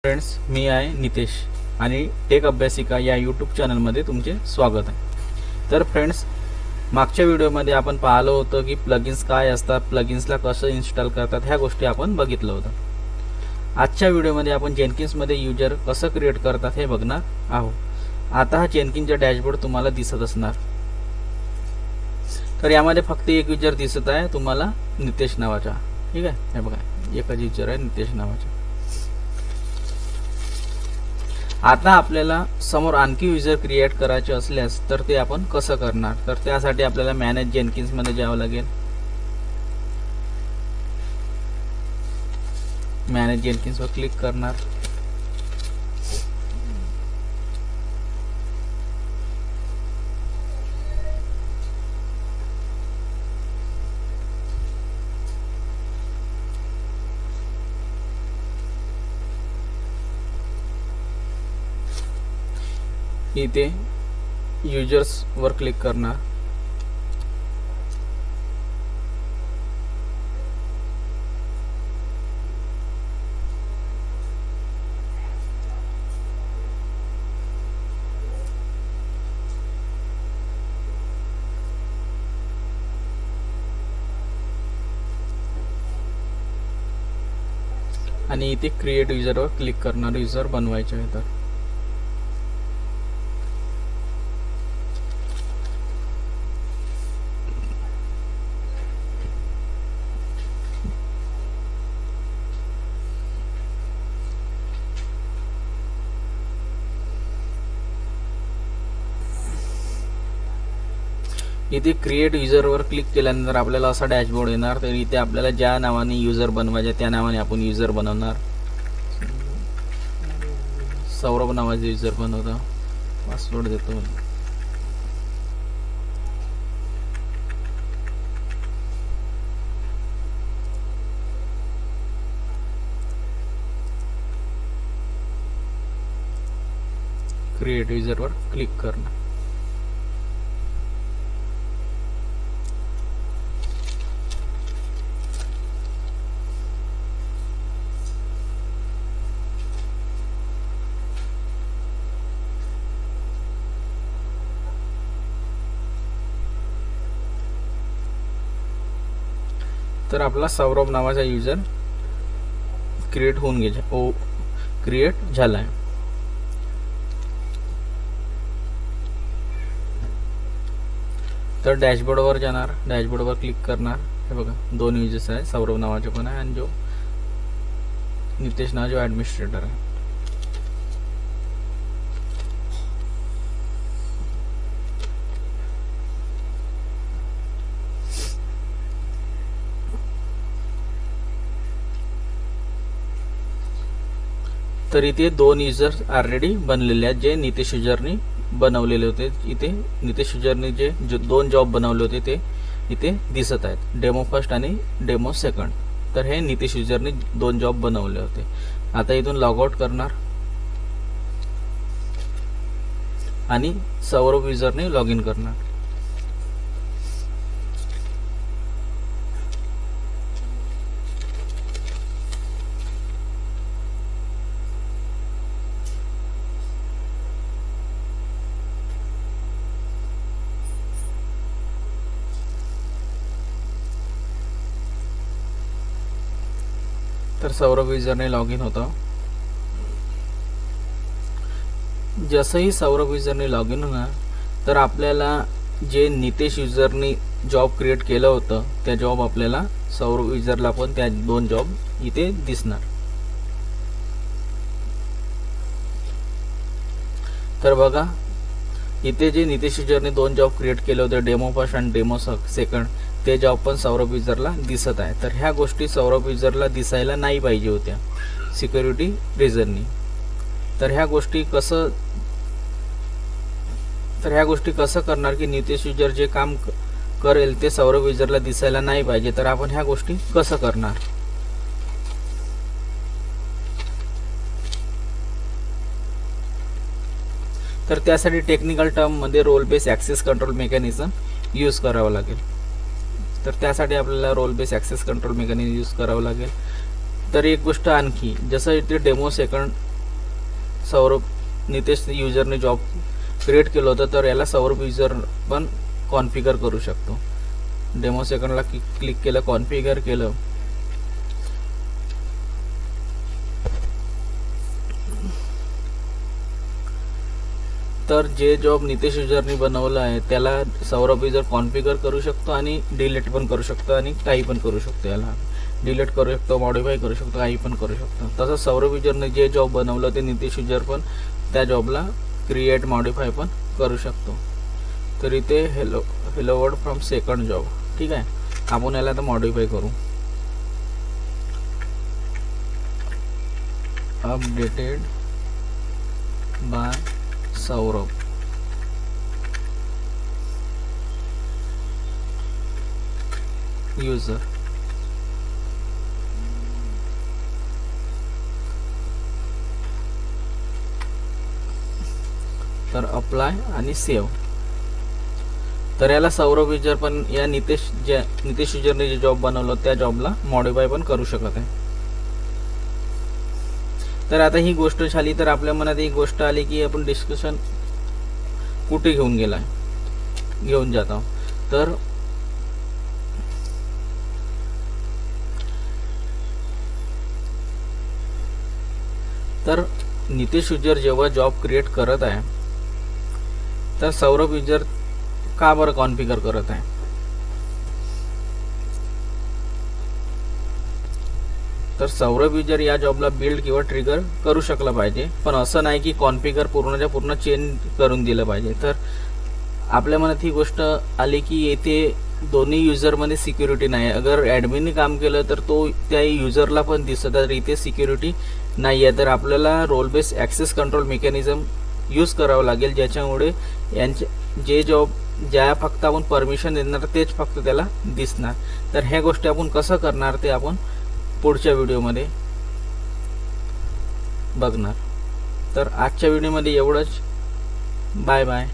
Friends, मी आहे नितेश आणि take अभ्यासिका या यूट्यूब चॅनलमध्ये तुमचे स्वागत आहे। तर फ्रेंड्स, मागच्या व्हिडिओमध्ये आपण पाहिलं होतं की प्लगइन्स काय असतात, प्लगइन्सला कसं इन्स्टॉल करतात, ह्या गोष्टी आपण बघितलं होतं। आजच्या व्हिडिओमध्ये आपण जेनकिन्समध्ये यूजर कसं क्रिएट करतात हे बघणार आहोत। आता हा जेनकिन्सचा डॅशबोर्ड तुम्हाला दिसत असणार। तर यामध्ये फक्त एक यूजर दिसत आहे तुम्हाला, नितेश नावाचा। ठीक आहे, हे बघा एकच यूजर आहे नितेश नावाचा। आता आपल्याला समोर आणखी यूजर क्रिएट करायचे असल्यास तर ते आपण कसं करणार, तर त्यासाठी आपल्याला मॅनेज जेनकिन्स मध्ये जावं लागेल। मॅनेज जेनकिन्स वर क्लिक करणार। इथे यूजर्स वर क्लिक करणार। आणि इथे क्रिएट यूजर वर क्लिक करणार, यूजर बनवायचे आहे तर। इथे क्रिएट यूजर वर क्लिक केल्यानंतर आपल्याला असा डॅशबोर्ड येणार। तर इथे आपल्याला ज्या नावाने यूजर बनवायचे त्या नावाने आपण यूजर बनवणार। सौरभ नावाचे यूजर बनवतो, पासवर्ड देतो। क्रिएट यूजर वर क्लिक करणार। तर आपला सौरभ नावाचा यूजर क्रिएट होऊन गेला, क्रिएट झालाय। तर डॅशबोर्ड वर जाणार, डॅशबोर्ड वर क्लिक करणार। हे बघा दोन यूजर्स आहे, सौरभ नावाचे पण आहे आणि जो नितेश नावाचा ऍडमिनिस्ट्रेटर आहे। तर इथे दोन यूजर्स ऑलरेडी बनलेले आहेत, जे नितेश यूजरनी बनवलेले होते। इथे नितेश यूजरनी जे दोन जॉब बनवले होते ते इथे दिसत आहेत, डेमो फर्स्ट आणि डेमो सेकंड। तर हे नितेश यूजरनी दोन जॉब बनवले होते। आता इथून लॉग आउट करणार आणि सौरभ यूजरने लॉग इन करणार। तर सौरभ यूजरने लॉग इन होता। जसंही सौरभ यूजरने लॉग इन होणार तर आपल्याला जे नितेश यूजरने जॉब क्रिएट केलं होतं त्या जॉब आपल्याला सौरभ यूजरला पण त्या दोन जॉब इथे दिसणार। तर बघा इथे जे नितेश यूजरने दोन जॉब क्रिएट केले होते, डेमो फर्स्ट आणि डेमो सेकंड, ते जॉब पण सौरभ यूजरला दिसत आहे। तर ह्या गोष्टी सौरभ यूजरला दिसायला नाही पाहिजे होत्या सिक्युरिटी रिझननी। तर ह्या गोष्टी कसं करणार की नितेश यूजर जे काम करेल ते सौरभ यूजरला दिसायला नाही पाहिजे। तर आपण ह्या गोष्टी कसं करणार, तर त्यासाठी टेक्निकल टर्म मध्ये role base access control mechanism use करावं लागेल। तर त्यासाठी आपल्याला role base access control mechanism use करावं लागेल। तर एक गोष्ट आणखी, जसं इथे डेमो सेकंड सौरभ नितेश युजरने जॉब क्रिएट केलं होतं, तर याला सौरभ युजर पण कॉन्फिगर करू शकतो. डेमो सेकंडला क्लिक केलं, कॉन्फिगर केलं. तर जे जॉब नितेश युजरनी बनवलं आहे त्याला सौरभ युजर कॉन्फिगर करू शकतो आणि डिलीट पण करू शकतो आणि काही पण करू शकतो. याला डिलीट करू शकतो, मॉडिफाय करू शकतो, काही पण करू शकतो. तसंच सौरभ युजरने जे जॉब बनवलं ते नितेश युजर पण त्या जॉबला क्रिएट मॉडिफाय पण करू शकतो. तर इथे hello world from second job. ठीक आहे, आपण याला आता मॉडिफाय करू. Updated by Saurabh. युजर. तर अप्लाय आणि सेव्ह. तर याला सौरभ युजर पण या नितेश युजरने जे जॉब बनवलं त्या जॉबला मॉडिफाय पण करू शकत आहे. तर आता ही गोष्ट झाली, तर आपल्या मनात एक गोष्ट आली की आपण डिस्कशन कुठे घेऊन जात आहोत. तर नितेश युजर जेव्हा जॉब क्रिएट करत आहे तर सौरभ युजर का बरं कॉन्फिगर करत आहे. तर सौरभ युजर या जॉबला बिल्ड किंवा ट्रिगर करू शकला पाहिजे, पण असं नाही की कॉन्फिगर पूर्णच्या पूर्ण चेंज करून दिलं पाहिजे. तर आपल्या मनात ही गोष्ट आली की येथे दोन्ही युजरमध्ये सिक्युरिटी नाही. अगर ॲडमिनने काम केलं तर तो त्या युजरला पण दिसतं, तर इथे सिक्युरिटी नाही आहे. तर आपल्याला role base access control mechanism use करावं लागेल, ज्याच्यामुळे यांचे जे जॉब ज्या फक्त आपण परमिशन देणार तेच फक्त त्याला दिसणार. तर ह्या गोष्टी आपण कसं करणार ते आपण पुढच्या व्हिडिओमध्ये बघणार. तर आजच्या व्हिडिओमध्ये एवढंच. Bye bye.